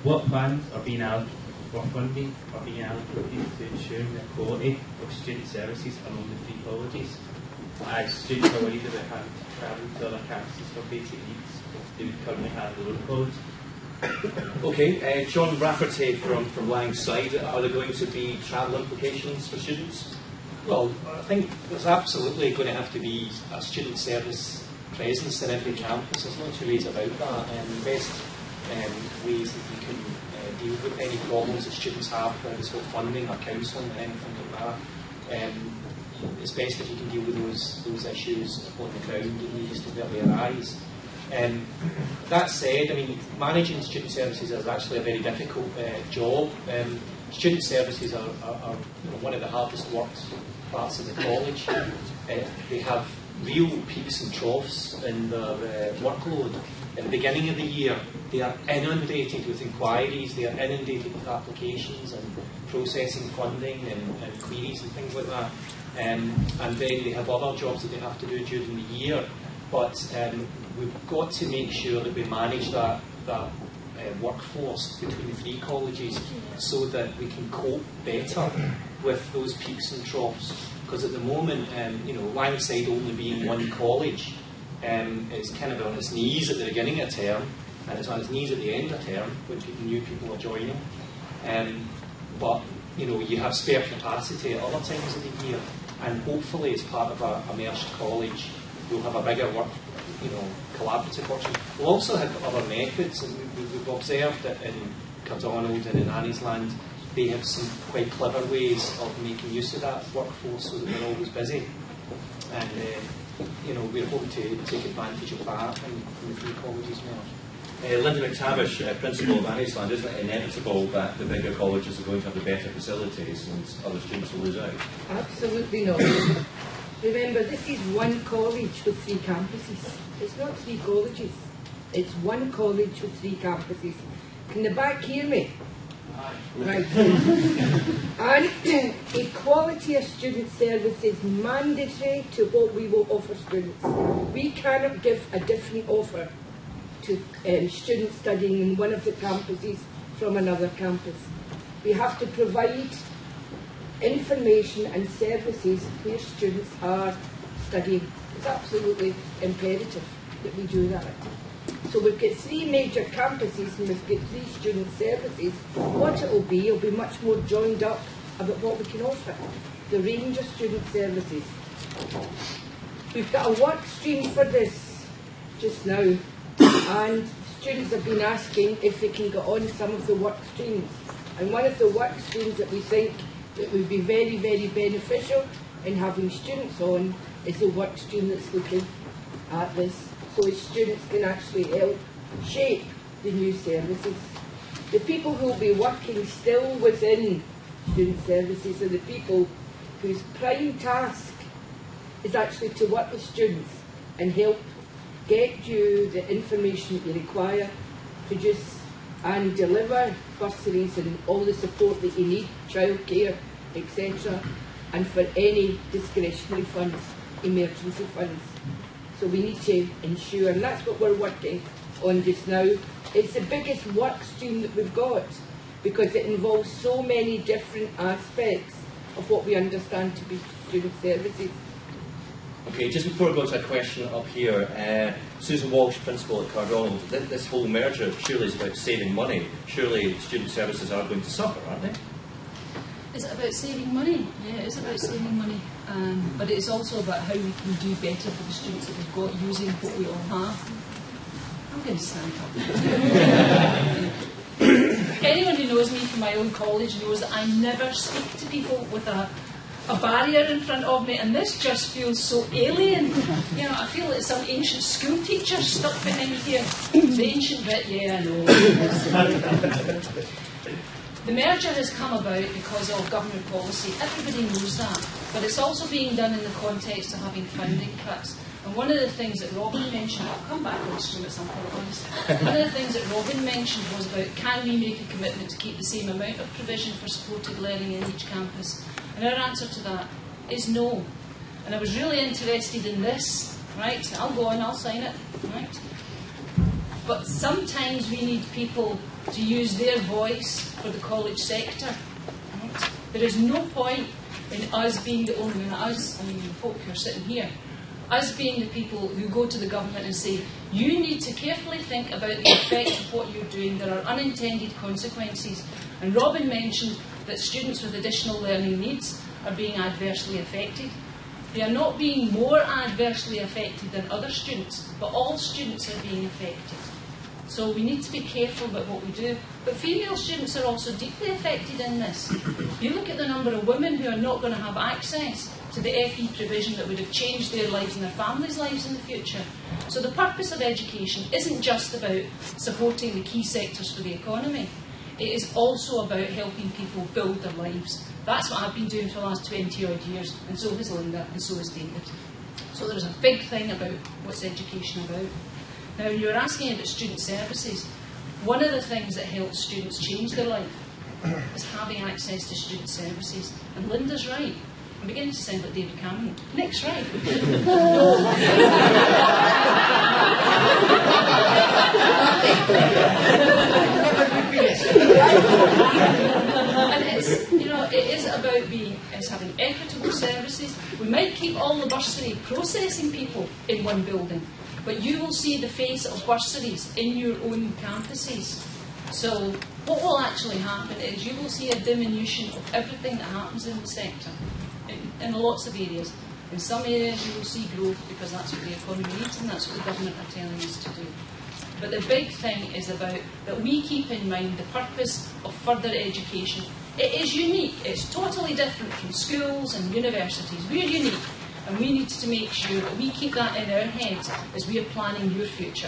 what funds are being allocated, what funding are being allocated to ensuring the quality of student services among the three colleges? As students are worried about having to travel to other campuses for basic needs, they would currently have their own college. Okay, John Rafferty from Langside. Are there going to be travel implications for students? Well, I think there's absolutely going to have to be a student service presence in every campus. There's no two ways about that. And the best ways that you can deal with any problems that students have, whether it's with funding or counselling or anything like that, it's best if you can deal with those issues on the ground as to where they arise. That said, I mean, managing student services is actually a very difficult job. Student services are one of the hardest worked parts of the college. They have real peaks and troughs in their workload. At the beginning of the year, they are inundated with inquiries, they are inundated with applications and processing funding and queries and things like that. And then they have other jobs that they have to do during the year. But we've got to make sure that we manage that workforce between the three colleges so that we can cope better with those peaks and troughs. Because at the moment, Langside only being one college, it's kind of on its knees at the beginning of term, and it's on its knees at the end of term when new people are joining. But you have spare capacity at other times of the year, and hopefully, as part of a merged college, we'll have a bigger collaborative workshop. We'll also have other methods, and we've observed that in Cardonald and in Anniesland, they have some quite clever ways of making use of that workforce so that they're always busy. And we're hoping to take advantage of that in the three colleges now. Linda McTavish, Principal of Anniesland, isn't it inevitable that the bigger colleges are going to have the better facilities and other students will lose out? Absolutely not. Remember, this is one college with three campuses. It's not three colleges. It's one college with three campuses. Can the back hear me? Right. And equality of student service is mandatory to what we will offer students. We cannot give a different offer to students studying in one of the campuses from another campus. We have to provide information and services where students are studying. It's absolutely imperative that we do that. So we've got three major campuses and we've got three student services. What it will be much more joined up about what we can offer. The range of student services. We've got a work stream for this just now, and students have been asking if they can get on some of the work streams. And one of the work streams that we think that would be very, very beneficial in having students on is the work stream that's looking at this, so students can actually help shape the new services. The people who will be working still within student services are the people whose prime task is actually to work with students and help get you the information that you require, produce and deliver bursaries and all the support that you need, childcare, etc., and for any discretionary funds, emergency funds. So we need to ensure, and that's what we're working on just now. It's the biggest work stream that we've got because it involves so many different aspects of what we understand to be student services. Okay, just before I go to a question up here, Susan Walsh, Principal at Cardonald, this whole merger surely is about saving money. Surely student services are going to suffer, aren't they? Is it about saving money? Yeah, it is about saving money. But it's also about how we can do better for the students that we've got using what we all have. I'm going to stand up. Anyone who knows me from my own college knows that I never speak to people with a barrier in front of me, and this just feels so alien. I feel like some ancient school teacher stuck behind here. The ancient bit, yeah, I know. The merger has come about because of government policy. Everybody knows that. But it's also being done in the context of having funding cuts. And one of the things that Robin mentioned, I'll come back on the stream at some point, honest. One of the things that Robin mentioned was about, can we make a commitment to keep the same amount of provision for supported learning in each campus? And our answer to that is no. And I was really interested in this, right? I'll go on, I'll sign it, right? But sometimes we need people to use their voice for the college sector. Right? There is no point in us being the only one, us, I mean the folk who are sitting here, us being the people who go to the government and say, you need to carefully think about the effect of what you're doing. There are unintended consequences. And Robin mentioned that students with additional learning needs are being adversely affected. They are not being more adversely affected than other students, but all students are being affected. So we need to be careful about what we do. But female students are also deeply affected in this. You look at the number of women who are not going to have access to the FE provision that would have changed their lives and their families' lives in the future. So the purpose of education isn't just about supporting the key sectors for the economy. It is also about helping people build their lives. That's what I've been doing for the last 20 odd years, and so has Linda, and so has David. So there's a big thing about what's education about. Now, you're asking about student services. One of the things that helps students change their life is having access to student services. And Linda's right. I'm beginning to sound like David Cameron. Nick's right. And it's, you know, it is about having equitable services. We might keep all the bursary processing people in one building, but you will see the face of bursaries in your own campuses. So what will actually happen is you will see a diminution of everything that happens in the sector, in lots of areas. In some areas you will see growth because that's what the economy needs and that's what the government are telling us to do. But the big thing is about that we keep in mind the purpose of further education. It is unique. It's totally different from schools and universities. We're unique, and we need to make sure that we keep that in our heads as we are planning your future.